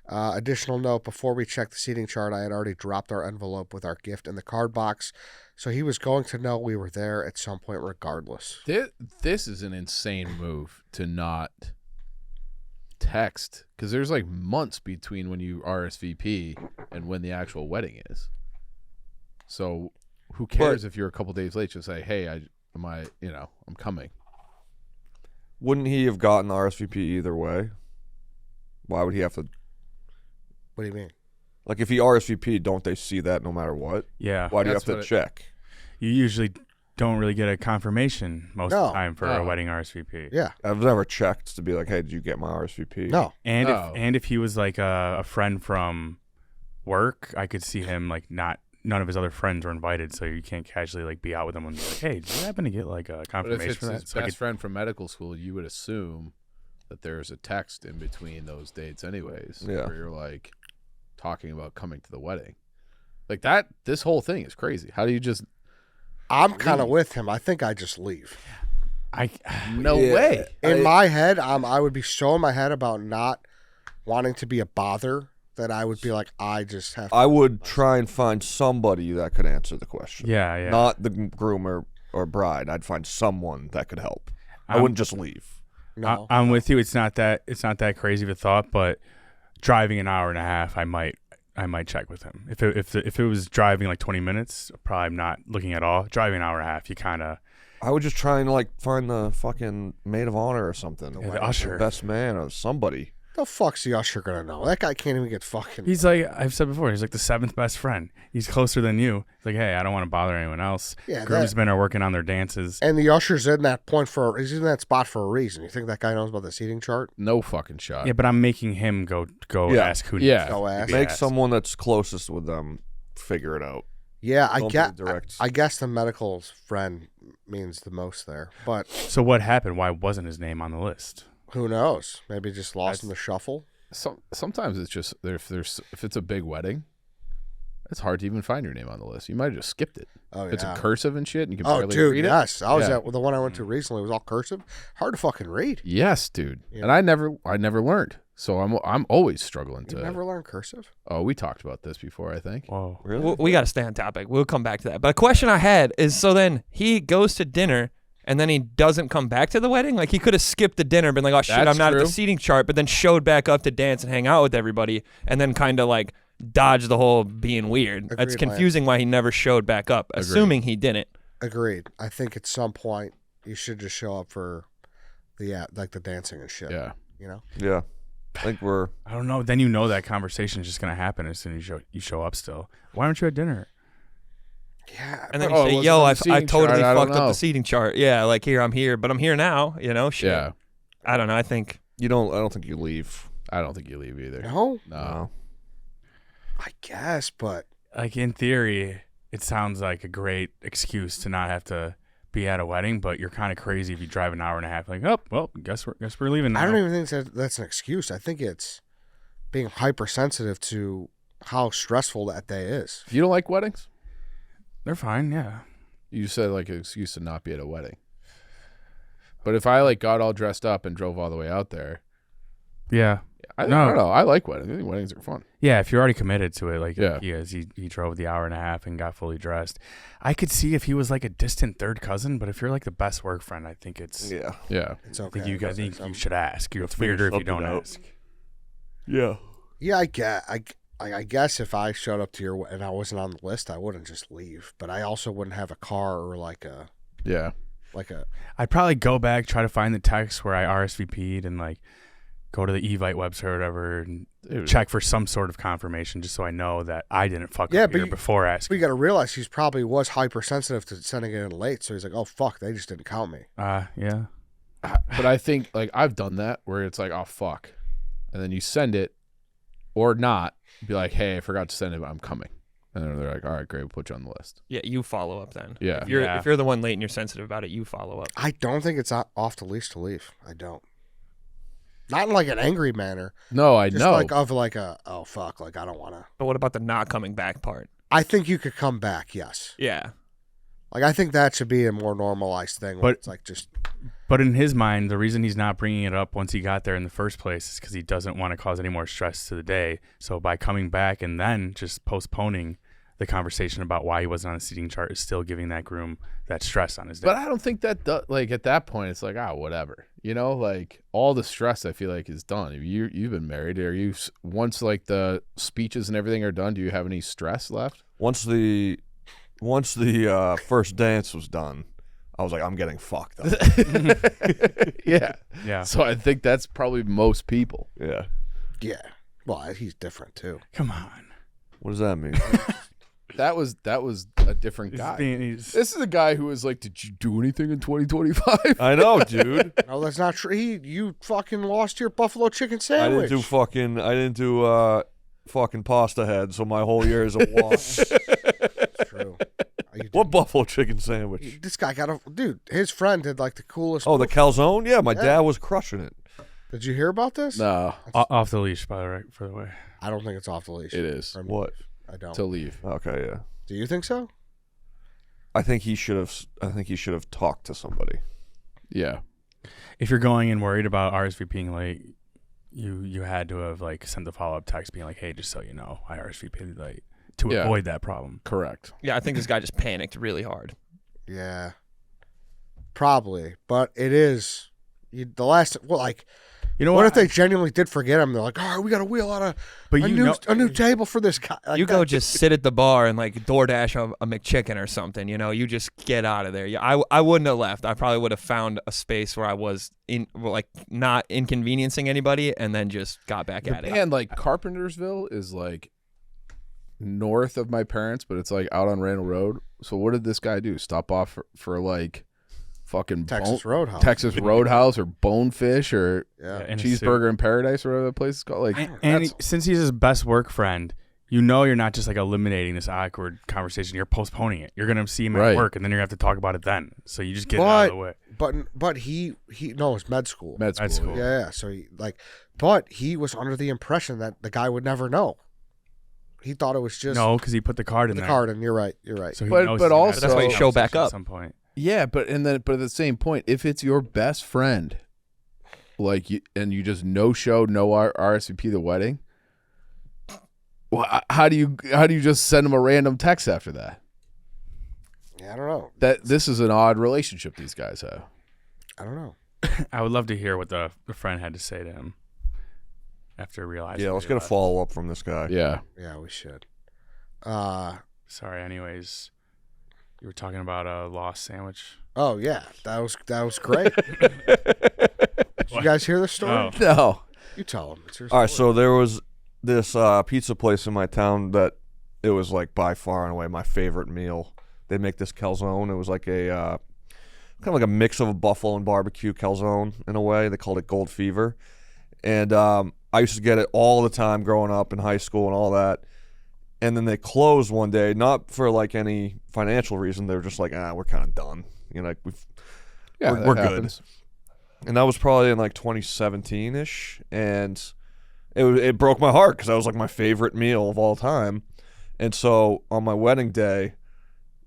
Additional note, before we checked the seating chart, I had already dropped our envelope with our gift in the card box, so he was going to know we were there at some point regardless. This is an insane move to not text, because there's like months between when you RSVP and when the actual wedding is. So who cares if you're a couple days late? Just say, hey, I'm coming. Wouldn't he have gotten the RSVP either way? Why would he have to? What do you mean? Like, if he RSVP'd, don't they see that no matter what? Yeah. Why do you have That's to what check? You usually don't really get a confirmation most of the time for a wedding RSVP. Yeah. I've never checked to be like, hey, did you get my RSVP? No. And if he was like a friend from work, I could see him like none of his other friends were invited, so you can't casually like be out with them and be like, hey, did you happen to get like a But if confirmation it's for that? his So I best could- friend from medical school, you would assume that there's a text in between those dates anyways. Yeah. Where you're like talking about coming to the wedding. Like that, this whole thing is crazy. How do you just... I'm kind of with him. I think I just leave. No Yeah. way. In my head, I would be so in my head about not wanting to be a bother that I would be like, I just have to. I would try and find somebody that could answer the question. yeah. Not the groom or bride. I'd find someone that could help. I wouldn't just leave. No. I'm with you. It's not that crazy of a thought, but driving an hour and a half, I might check with him. If it was driving like 20 minutes, probably not looking at all. Driving an hour and a half, you kind of. I would just try and like find the fucking maid of honor or something. Yeah, the usher. Best man or somebody. The fuck's the usher gonna know? That guy can't even get fucking. He's like I've said before. He's like the 7th best friend. He's closer than you. He's like, hey, I don't want to bother anyone else. Yeah, Groomsmen are working on their dances. And the usher's in that point he's in that spot for a reason. You think that guy knows about the seating chart? No fucking shot. Yeah, but I'm making him go Yeah. ask who. Yeah. Go ask. Make Yes. someone that's closest with them figure it out. Yeah, Don't be direct. I guess the medical friend means the most there, but So what happened? Why wasn't his name on the list? who knows? Maybe just lost in the shuffle. Sometimes it's just if it's a big wedding, it's hard to even find your name on the list. You might have just skipped it. Oh yeah. It's in cursive and shit, and you can Oh, barely dude, read it. yes. I was Yeah. at the one I went to recently. It was all cursive. Hard to fucking read. Yes, dude. Yeah. And I never learned. So I'm always struggling You to. never learned cursive? Oh, we talked about this before, I think. Whoa. Really? We got to stay on topic. We'll come back to that. But a question I had is, so then he goes to dinner and then he doesn't come back to the wedding? Like, he could have skipped the dinner, been like, oh shit, That's I'm not at true. the seating chart, but then showed back up to dance and hang out with everybody and then kind of like dodge the whole being weird. Agreed, It's Lance. confusing why he never showed back up, assuming he didn't. Agreed. I think at some point you should just show up for the like the dancing and shit. Yeah. You know? Yeah. I think we're. I don't know. Then you know that conversation is just gonna happen as soon as you show up. Still, why aren't you at dinner? Yeah. And then Oh, you it say, yo, wasn't on I the seating totally chart, I don't fucked up know. the seating chart. Yeah, like here, I'm here, but I'm here now, you know? Shit. Yeah. I don't know. I think I don't think you leave. I don't think you leave either. No? No. I guess, but Like in theory, it sounds like a great excuse to not have to be at a wedding, but you're kind of crazy if you drive an hour and a half. Like, oh, well, guess we're leaving now. I don't even think that's an excuse. I think it's being hypersensitive to how stressful that day is. You don't like weddings? They're fine. Yeah. You said like an excuse to not be at a wedding. But if I like got all dressed up and drove all the way out there, Yeah. I No. don't know. I like weddings. I think weddings are fun. Yeah, if you're already committed to it, like Yeah. he is, he drove the hour and a half and got fully dressed. I could see if he was like a distant third cousin, but if you're like the best work friend, I think it's. Yeah. Yeah. It's I okay. think you guys It's you should ask. It's figure weirder if you something don't out. ask. Yeah. Yeah, I guess if I showed up to your and I wasn't on the list, I wouldn't just leave. But I also wouldn't have a car or like a. I'd probably go back, try to find the text where I RSVP'd and like go to the Evite website or whatever and Dude. check for some sort of confirmation just so I know that I didn't fuck Yeah, up but here you- before But asking. you got to realize he's probably was hypersensitive to sending it in late, so he's like, "Oh fuck, they just didn't count me." Yeah. But I think like I've done that where it's like, oh fuck, and then you send it or not, be like, hey, I forgot to send it, but I'm coming, and then they're like, all right, great, we'll put you on the list. yeah, you follow up then. Yeah. If you're the one late and you're sensitive about it, you follow up. I don't think it's off the leash to leave. I don't. Not in like an angry manner. No, I Just know. like of like a oh fuck, like I don't want to. But what about the not coming back part? I think you could come back. Yes. Yeah. Like I think that should be a more normalized thing. Where But- it's like just But in his mind, the reason he's not bringing it up once he got there in the first place is because he doesn't want to cause any more stress to the day. So by coming back and then just postponing the conversation about why he wasn't on the seating chart is still giving that groom that stress on his day. But I don't think that like at that point it's like whatever, you know, like all the stress I feel like is done. You've been married, are you once like the speeches and everything are done? Do you have any stress left? Once the once the first dance was done, I was like, I'm getting fucked up. Yeah. Yeah. So I think that's probably most people. Yeah. Yeah. Well, he's different too. Come on. What does that mean? That was a different guy. This is a guy who was like, "Did you do anything in 2025?" I know, dude. No, that's not true. You fucking lost your buffalo chicken I sandwich. didn't do fucking pasta head, so my whole year is a wash. That's true. What buffalo chicken sandwich? This guy got a dude. His friend did like the coolest. Oh, the calzone? Yeah, my dad was crushing it. Did you hear about this? No, Off the leash, by the way. For the way. I don't think it's off the leash. it is From- What? I don't. to leave. Okay, yeah. Do you think so? I think he should have talked to somebody. Yeah, If you're going and worried about RSVPing late, you had to have like sent the follow up text being like, "Hey, just so you know, I RSVP'd late," to Yeah. avoid that problem. correct. Yeah, I think this guy just panicked really hard. Yeah. Probably, but it is. The last. Well, like. You know What what? if they genuinely did forget him? They're like, all right, we got to wheel out But a new table for this guy. Like You go that. just sit at the bar and like DoorDash a McChicken or something. You know, you just get out of there. Yeah, I wouldn't have left. I probably would have found a space where I was not inconveniencing anybody, and then just got back at it. And like Carpentersville is like north of my parents, but it's like out on Randall Road. So what did this guy do? Stop off for like fucking Texas Roadhouse. Texas Roadhouse or Bonefish or Yeah. in a Cheeseburger in Paradise or whatever the place is called. Like, And that's- since he's his best work friend, you know you're not just like eliminating this awkward conversation. You're postponing it. You're gonna see him Right. at work, and then you're gonna have to talk about it then. So you just get it out of the way. But he no, it's med school. med school. Med school. Yeah. So but he was under the impression that the guy would never know. He thought it was just No, because he put the card in the there. card, and you're right. You're right. So he But- knows but he's gonna have also- to That's why have you a show back conversation up. at some point. Yeah, but at the same point, if it's your best friend, like and you just no RSVP the wedding, well, how do you just send them a random text after that? Yeah, I don't know. That this is an odd relationship these guys have. I don't know. I would love to hear what the friend had to say to him after realizing. Yeah, let's that get he a left. follow up from this guy. Yeah, Yeah, we should. Sorry. Anyways, you were talking about a lost sandwich. Oh yeah, that was great. Did you guys hear this story? Oh. no, You tell them. It's your All right, story. so there was this pizza place in my town that it was like by far and away my favorite meal. They make this calzone. It was like a kind of like a mix of a buffalo and barbecue calzone in a way. They called it Gold Fever, and I used to get it all the time growing up in high school and all that. And then they closed one day, not for like any financial reason. They were just like, we're kind of done. You know, like yeah, we're that good. happens. And that was probably in like 2017-ish, and it broke my heart because that was like my favorite meal of all time. And so on my wedding day,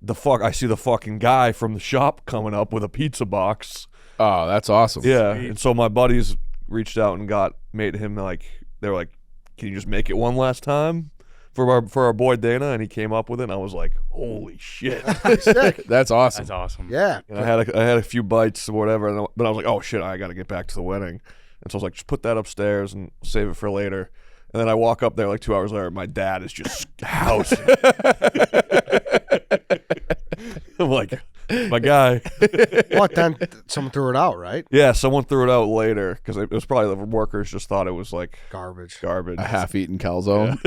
I see the fucking guy from the shop coming up with a pizza box. Oh, that's awesome. Yeah, Sweet. and so my buddies reached out and made him like, they were like, can you just make it one last time for our boy Dana? And he came up with it, and I was like, holy shit. Sick. That's awesome. That's awesome. Yeah. And I had a few bites or whatever, but I was like, oh shit, I got to get back to the wedding. And so I was like, just put that upstairs and save it for later. And then I walk up there like 2 hours later, my dad is just housing. I'm like, my guy. What then? Someone threw it out, right? Yeah, someone threw it out later because it was probably the workers just thought it was like Garbage. garbage. A half-eaten calzone.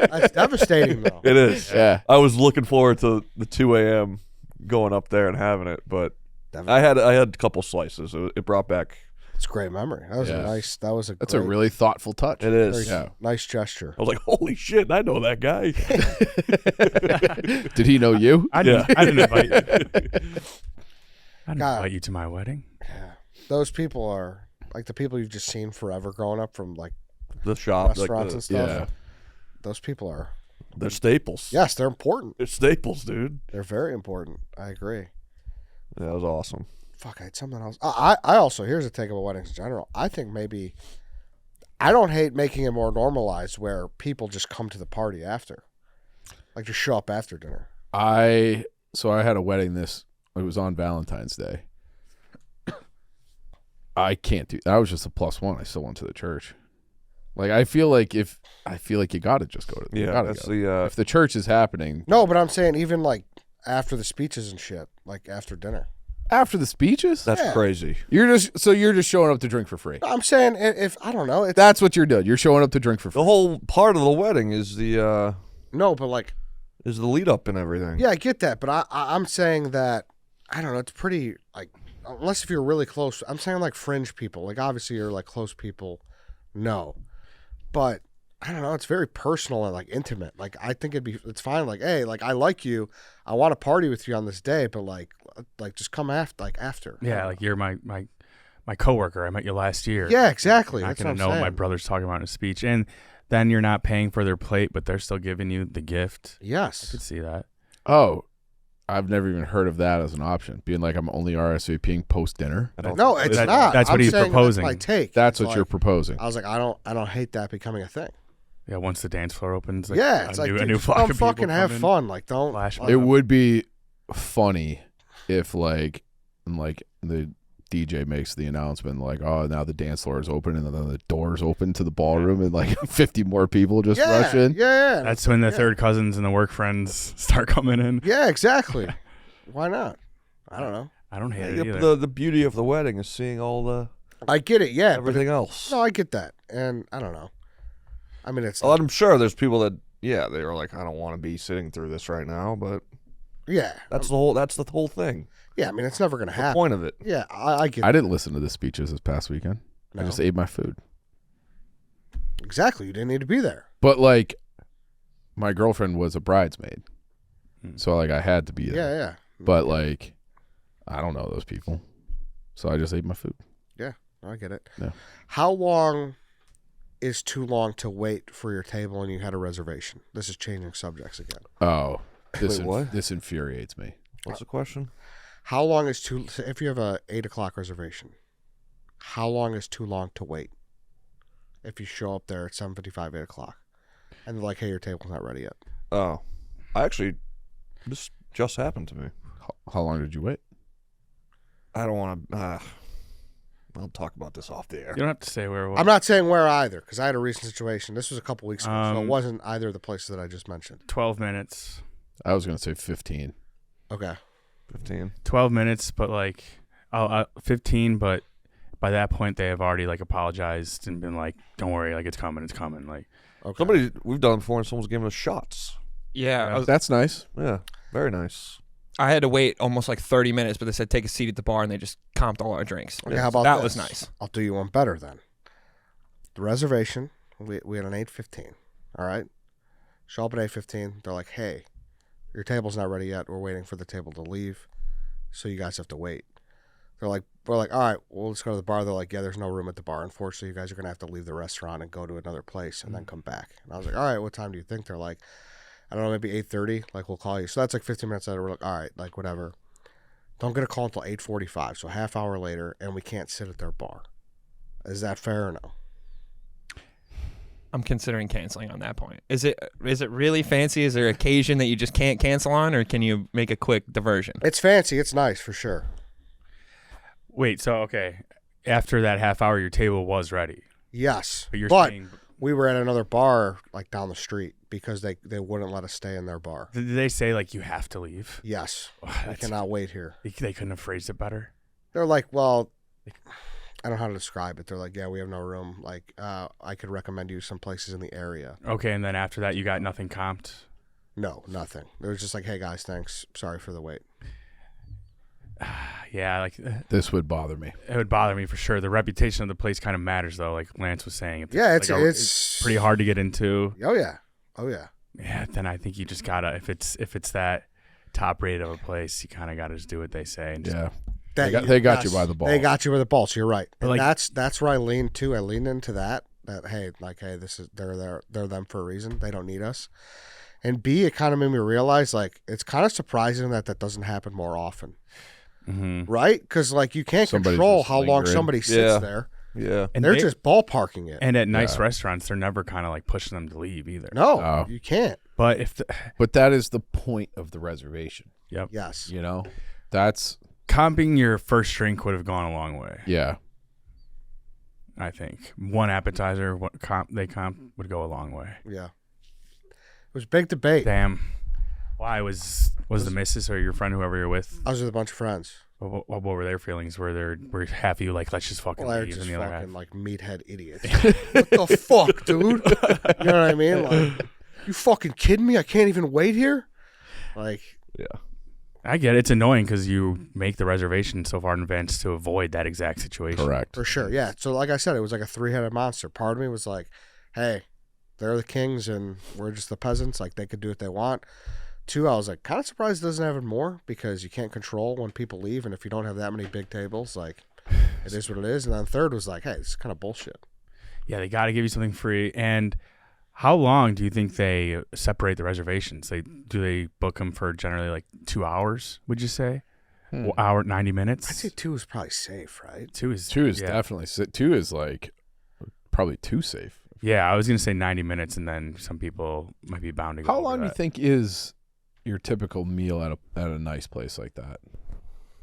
That's devastating, though. It is. Yeah. I was looking forward to the 2 a.m. going up there and having it, but I had a couple slices. It brought back. It's a great memory. That was Yeah. a nice. That was a. That's great, a really thoughtful touch. It is. Yeah. nice gesture. I was like, holy shit, I know that guy. Did he know you? I didn't invite you. I didn't God. invite you to my wedding. Yeah. Those people are like the people you've just seen forever growing up from like The shop, restaurants and stuff. Yeah. Those people are. they're staples. Yes, they're important. They're staples, dude. They're very important. I agree. That was awesome. Fuck, I had something else. I also, here's a take about weddings in general. I think maybe, I don't hate making it more normalized where people just come to the party after. Like just show up after dinner. So I had a wedding it was on Valentine's Day. I can't do, I was just a +1. I still went to the church. Like I feel like you gotta just go to. You Yeah, gotta that's go. the. If the church is happening No, but I'm saying even like after the speeches and shit, like after dinner. after the speeches, That's Yeah. crazy. you're just showing up to drink for free. I'm saying if I don't know, it's That's what you're doing. You're showing up to drink for free. The whole part of the wedding is the no, but like lead up and everything. yeah, I get that, but I'm saying that I don't know. It's pretty like unless if you're really close. I'm saying like fringe people. Like obviously you're like close people. No, but I don't know. It's very personal and like intimate. Like I think it's fine. Like hey, like I like you. I want to party with you on this day, but like just come after. Yeah, like you're my coworker. I met you last year. Yeah, exactly. You're not That's gonna what know I'm what my saying. brother's talking about in a speech, and then you're not paying for their plate, but they're still giving you the gift. I Yes. could see that. Oh, I've never even heard of that as an option. Being like I'm only RSVPing post dinner. No, it's not. That's what I'm he's saying proposing. That's my take. That's It's what you're like- proposing. I was like, I don't hate that becoming a thing. Yeah, once the dance floor opens, like Yeah, it's a like new, dude, a new just flock come of people fucking have come in. fun. Like don't. Flash like, It would be funny if like the DJ makes the announcement like, oh, now the dance floor is open, and then the doors open to the ballroom, and like 50 more people just yeah, rush in. Yeah, That's when the yeah. third cousins and the work friends start coming in. Yeah, exactly. Why not? I don't know. I don't hate Yeah, it either. the beauty of the wedding is seeing all the I get it. Yeah, but everything else. no, I get that, and I don't know. I mean, it's Well, I'm sure there's people that they were like, I don't want to be sitting through this right now, but yeah, that's the whole thing. yeah. I mean, it's never gonna The happen. point of it. Yeah, I get I didn't listen to the speeches this past weekend. I No. just ate my food. exactly. You didn't need to be there. But like, my girlfriend was a bridesmaid, so like I had to be there. Yeah, yeah. But like, I don't know those people, so I just ate my food. I get it. Yeah. How long is too long to wait for your table and you had a reservation? This is changing subjects again. Oh, Wait, what? this infuriates me. What's the question? How long is too? If you have a 8:00 reservation, how long is too long to wait? If you show up there at 7:55, 8:00, and they're like, "Hey, your table's not ready yet." Oh, this just happened to me. How long did you wait? I don't want to. I'll talk about this off the air. You don't have to say where it was. I'm not saying where either, because I had a recent situation. This was a couple weeks ago, so it Um, wasn't either of the places that I just mentioned. 12 minutes. I was gonna say 15. Okay. 15. 12 minutes, but like 15, but by that point they have already like apologized and been like, don't worry, like it's coming. Like Okay. We've done it before, and someone's giving us shots. Yeah, That's nice. Yeah, very nice. I had to wait almost like 30 minutes, but they said take a seat at the bar, and they just comped all our drinks. Okay, how about that this? was nice. I'll do you one better then. The reservation, we had an 8:15. All right. Show up at 8:15. They're like, "Hey, your table's not ready yet. We're waiting for the table to leave, so you guys have to wait." We're like, all right, well, let's go to the bar. They're like, "Yeah, there's no room at the bar. Unfortunately, you guys are gonna have to leave the restaurant and go to another place and then come back." And I was like, "All right, what time do you think?" They're like, "I don't know, maybe 8:30. Like, we'll call you." So that's like 15 minutes later. We're like, "All right, like whatever." Don't get a call until 8:45, so a half hour later, and we can't sit at their bar. Is that fair or no? I'm considering canceling on that point. Is it really fancy? Is there an occasion that you just can't cancel on, or can you make a quick diversion? It's fancy. It's nice for sure. wait, so okay, after that half hour, your table was ready, Yes, but you're but saying, we were at another bar like down the street because they wouldn't let us stay in their bar. did they say like you have to leave? Yes, I That's- cannot wait here. They couldn't have phrased it better. They're like, well, I don't know how to describe it. They're like, yeah, we have no room. Like, I could recommend you some places in the area. Okay, and then after that, you got nothing comped. No, nothing. It was just like, hey guys, thanks. Sorry for the wait. Yeah, like This would bother me. it would bother me for sure. The reputation of the place kind of matters, though. Like Lance was saying, Yeah, like it's pretty hard to get into. Oh yeah, oh yeah. Yeah, then I think you just gotta if it's that top rated of a place, you kind of gotta just do what they say. And just, Yeah. That They got you by the balls. They got you by the balls. You're right. But And like- that's where I lean to. I lean into that. That hey, this is they're them for a reason. They don't need us. And B, it kind of made me realize like it's kind of surprising that doesn't happen more often, Mhm. right? Because like you can't Somebody's control just how long lingering. somebody sits Yeah. there. Yeah. And They're they- just ballparking it. And at nice restaurants, they're never kind of like pushing them to leave either. No, Oh. you can't. But if But that is the point of the reservation. Yes. You know, that's comping your first drink would have gone a long way. yeah. I think one appetizer, what comp would go a long way. Yeah. It was a big debate. Damn. Why was the missus or your friend, whoever you're with? I was with a bunch of friends. What were their feelings? Were half of you like, let's just fucking Well, they're leave, just and the other half? fucking like meathead idiots. What the fuck, dude? You know what I mean? Like, you fucking kidding me? I can't even wait here? Like, Yeah. I get it. It's annoying because you make the reservation so far in advance to avoid that exact situation. Correct. for sure. Yeah. So, like I said, it was like a three-headed monster. Part of me was like, hey, they're the kings and we're just the peasants. Like, they could do what they want. Two, I was like, kind of surprised it doesn't have it more because you can't control when people leave. And if you don't have that many big tables, like, it is what it is. And then third was like, hey, this is kind of bullshit. Yeah, they got to give you something free. And how long do you think they separate the reservations? Do they book them for generally like 2 hours? Would you say, hour 90 minutes? I'd say two is probably safe, right? Two is yeah. Definitely. Two is like probably too safe. Yeah, I was gonna say 90 minutes, and then some people might be bound to go. How over long do you that. think is your typical meal at a nice place like that?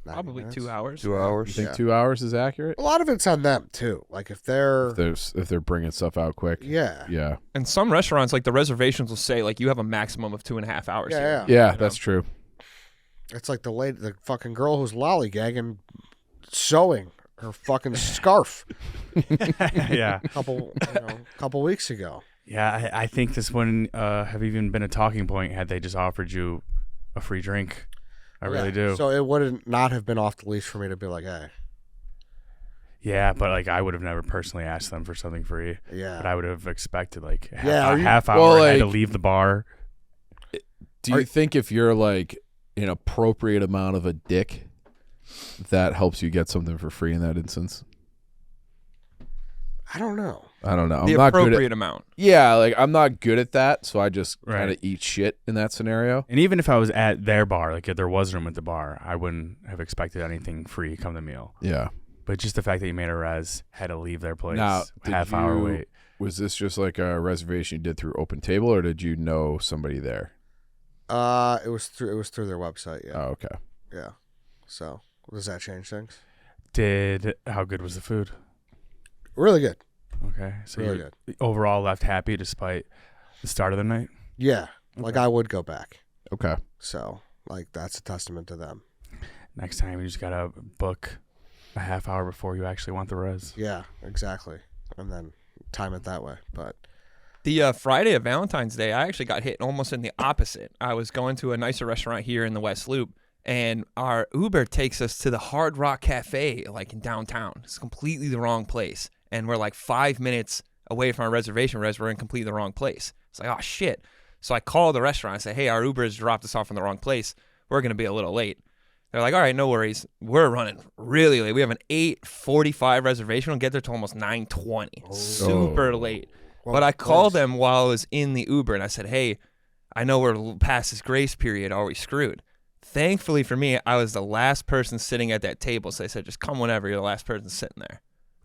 90 Probably minutes. 2 hours. 2 hours. You think Yeah. 2 hours is accurate? A lot of it's on them too. Like if they're, If they're bringing stuff out quick. yeah, Yeah. And some restaurants, like the reservations will say, like, you have a maximum of 2.5 hours. Yeah, here. Yeah, You that's true. it's like the fucking girl who's lollygagging, sewing her fucking scarf Yeah, couple weeks ago. yeah. I think this wouldn't have even been a talking point had they just offered you a free drink. I really Yeah. do. So it wouldn't not have been off the leash for me to be like, hey, Yeah, but like I would have never personally asked them for something free. yeah. But I would have expected like Yeah, are a you- half hour. Well, I had to like- leave the bar. Do you think if you're like an appropriate amount of a dick, that helps you get something for free in that instance? I don't know. I don't know. The I'm not good appropriate at. amount. Yeah, like I'm not good at that, so I just Right. kind of eat shit in that scenario. And even if I was at their bar, like if there was room at the bar, I wouldn't have expected anything free come the meal. Yeah. But just the fact that you made a res, had to leave their place, Now, did half hour you- wait. Was this just like a reservation you did through Open Table, or did you know somebody there? It was through their website. Yeah, Oh, okay. yeah. So does that change things? How good was the food? Really good. Okay, so Really you good. overall left happy despite the start of the night. Yeah, like I would go back. Okay. So like that's a testament to them. Next time you just gotta book a half hour before you actually want the res. Yeah, exactly. And then time it that way. But The Friday of Valentine's Day, I actually got hit almost in the opposite. I was going to a nicer restaurant here in the West Loop, and our Uber takes us to the Hard Rock Cafe, like in downtown. It's completely the wrong place. And we're like 5 minutes away from our reservation. We're in completely the wrong place. It's like, oh, shit. So I call the restaurant. I say, hey, our Uber has dropped us off in the wrong place. We're going to be a little late. They're like, all right, no worries. We're running really late. We have an 8:45 reservation. We'll get there till almost 9:20. Super late. But I called them while I was in the Uber, and I said, hey, I know we're past this grace period. Are we screwed? Thankfully for me, I was the last person sitting at that table. So they said, just come whenever. You're the last person sitting there.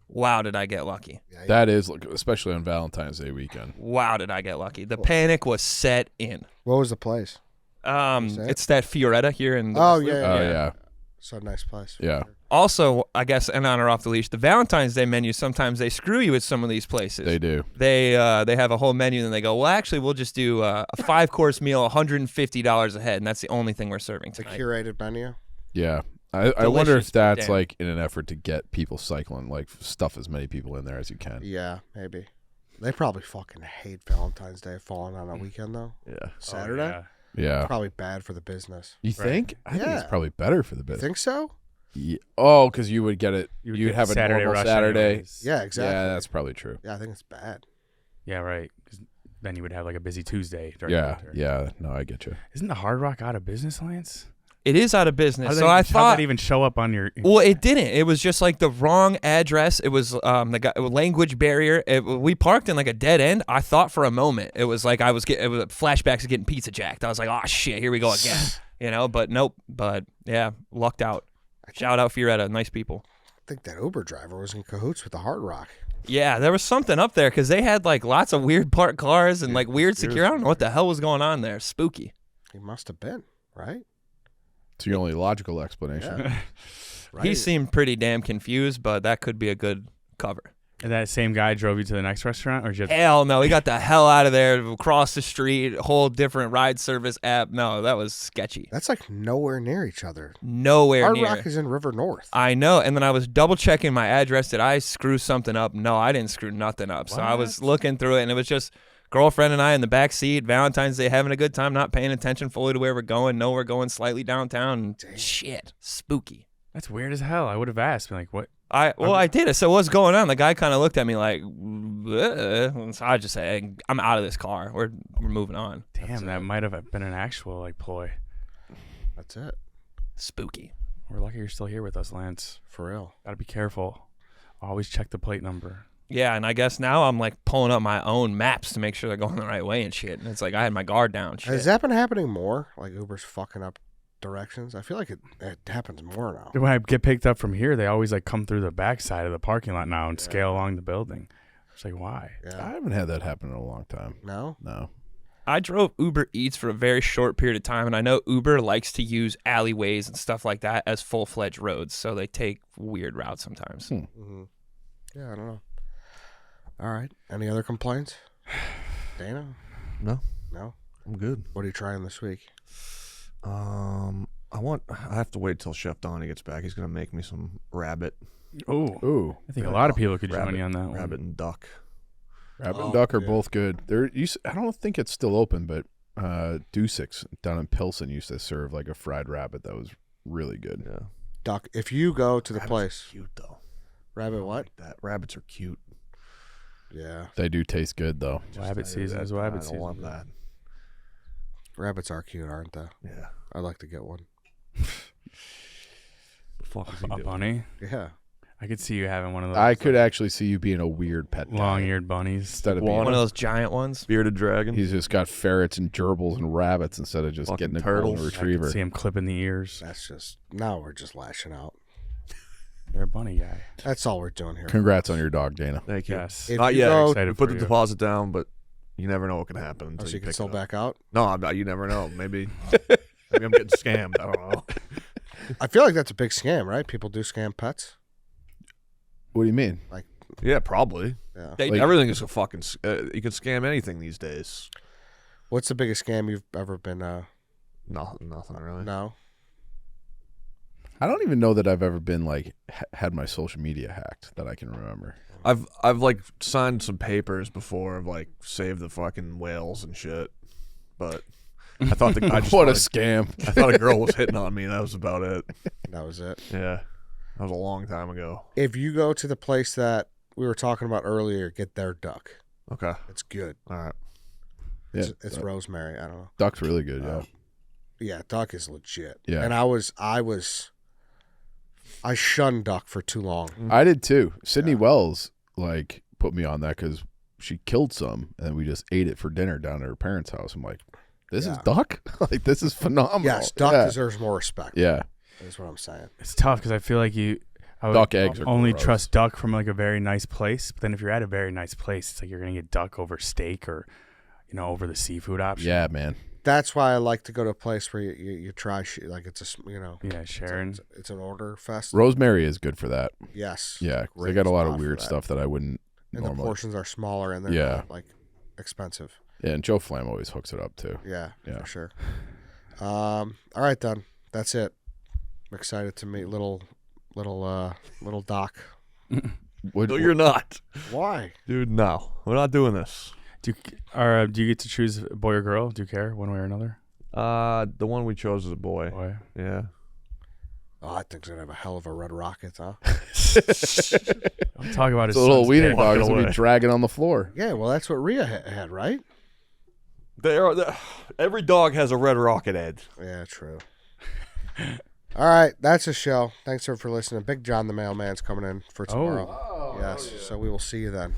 Wow, did I get lucky. That is, especially on Valentine's Day weekend. Wow, did I get lucky. The panic was set in. what was the place? It's that Fioretta here in the Oh, West Loop. yeah. Oh, yeah. So nice place. Yeah. Also, I guess, and on or off the leash, the Valentine's Day menu, sometimes they screw you at some of these places. They do. They have a whole menu, and they go, well, actually, we'll just do a 5-course meal, $150 a head, and that's the only thing we're serving It's a tonight. curated menu. Yeah. I wonder Delicious, if that's damn. like in an effort to get people cycling, like stuff as many people in there as you can. Yeah, maybe. They probably fucking hate Valentine's Day falling on a weekend though. Yeah. Saturday. Oh, yeah. Yeah. Probably bad for the business. You think? I think it's Yeah. probably better for the You business. think so? Yeah. Oh, because you would get it. would You'd get have a Saturday normal rush Saturday. anyways. Yeah, exactly. Yeah, that's probably true. Yeah, I think it's bad. Yeah, right. 'Cause then you would have like a busy Tuesday during Yeah. winter. Yeah. No, I get you. Isn't the Hard Rock out of business, Lance? It is out of How business. did So that- I how'd thought that even show up on your? Well, it didn't. It was just like the wrong address. It was language barrier. We parked in like a dead end. I thought for a moment it was like it was flashbacks of getting pizza jacked. I was like, oh shit, here we go again. But nope. But yeah, lucked out. Shout out Fioretta, nice people. I think that Uber driver was in cahoots with the Hard Rock. Yeah, there was something up there because they had like lots of weird parked cars and like weird security. I don't know what the hell was going on there. Spooky. He must have been, right? It's the only logical explanation. Yeah. Right. He seemed pretty damn confused, but that could be a good cover. And that same guy drove you to the next restaurant, or just Hell no, he got the hell out of there, across the street, whole different ride service app. No, that was sketchy. That's like nowhere near each other. Nowhere Hard near. Rock is in River North. I know, and then I was double checking my address. Did I screw something up? No, I didn't screw nothing up. So I was looking through it, and it was just girlfriend and I in the back seat, Valentine's Day, having a good time, not paying attention fully to where we're going. No, we're going slightly downtown. Shit, spooky. that's weird as hell. I would have asked, been like, what? I did it. So what's going on? The guy kind of looked at me like, so I just said, I'm out of this car. We're moving on. Damn, that might have been an actual like ploy. That's it. Spooky. We're lucky you're still here with us, Lance. For real. Gotta be careful. Always check the plate number. Yeah, and I guess now I'm like pulling up my own maps to make sure they're going the right way and shit. And it's like I had my guard down. Shit. Has that been happening more? Like Uber's fucking up directions? I feel like it happens more now. When I get picked up from here, they always like come through the backside of the parking lot now and scale along the building. It's like, why? I Yeah. haven't had that happen in a long time. No? No. I drove Uber Eats for a very short period of time, and I know Uber likes to use alleyways and stuff like that as full-fledged roads, so they take weird routes sometimes. Mm-hmm. Yeah, I don't know. All right. Any other complaints? Dana? No, No? I'm good. What are you trying this week? I have to wait till Chef Donnie gets back. He's gonna make me some rabbit, Oh, Ooh. I think a lot of people could join rabbit, you on that one. rabbit and duck. Rabbit Oh, and duck are yeah. both good. I don't think it's still open, but Dusix down in Pilsen used to serve like a fried rabbit that was really good. Yeah, Duck, if you go to the Rabbits are place. cute though. Rabbit what? Like that rabbits are cute. Yeah. They do taste good though. Rabbit season is rabbit I don't want season. that. Rabbits are cute, aren't they? Yeah. I'd like to get one. The fuck is he A doing? bunny? Yeah. I could see you having one of those. I could actually see you being a weird pet guy. long-eared bunnies. Instead of One being, One of those giant ones. Bearded dragon. he's just got ferrets and gerbils and rabbits instead of just Fucking getting a turtles. golden I could retriever. see him clipping the ears. That's just, now we're just lashing out. You're a bunny guy. That's all we're doing here. Congrats on your dog, Dana. Thank you. Yes. If Not you yet. go- We Excited put for the you. deposit down, but you never know what can happen until Oh, so you you can pick still it up. back out? No, you never know. Maybe I'm getting scammed. I don't know. I feel like that's a big scam, right? People do scam pets. What do you mean? Yeah, probably. Yeah. They Like- Everything is a fucking. You can scam anything these days. What's the biggest scam you've ever been? Nothing really. No. I don't even know that I've ever been like had my social media hacked that I can remember. I've like signed some papers before of like save the fucking whales and shit, but I thought What a scam. I thought a girl was hitting on me. And that was about it. That was it. Yeah, that was a long time ago. If you go to the place that we were talking about earlier, get their duck. Okay, It's good. all right. It's, Yeah, it's rosemary. I don't know. duck's really good. Yeah. Yeah, duck is legit. Yeah. And I shunned duck for too long. I did too. Sydney Yeah. Wells like put me on that because she killed some and we just ate it for dinner down at her parents' house. I'm like, this is Yeah. duck? Like this is phenomenal. Yes, duck yeah. deserves more respect. Yeah. Is what I'm saying. It's tough because I feel like I would Duck eggs are only gross. trust duck from like a very nice place. But then if you're at a very nice place, it's like you're gonna get duck over steak or, over the seafood option. Yeah, man. That's why I like to go to a place where you try like it's Yeah, Sharon. it's an order fest. Rosemary is good for that. Yes. Yeah. 'Cause they Great got a lot spot of for weird that. stuff that I wouldn't And the normally. portions are smaller and they're Yeah. not like expensive. Yeah, and Joe Flam always hooks it up too. Yeah, Yeah. for sure. All right then. That's it. I'm excited to meet little Doc. What, No, you're not, Why? dude. No, we're not doing this. Do you get to choose boy or girl? Do you care one way or another? The one we chose is a boy. Boy. Yeah. Oh, I think he's gonna have a hell of a red rocket, huh? I'm talking about his it's a little son's wiener dick. dog is Walking gonna away. be dragging on the floor. Yeah, well, that's what Rhea had, right? Every dog has a red rocket head. Yeah, true. All right, that's a show. Thanks for listening. Big John the Mailman's coming in for tomorrow. Yes, so we will see you then.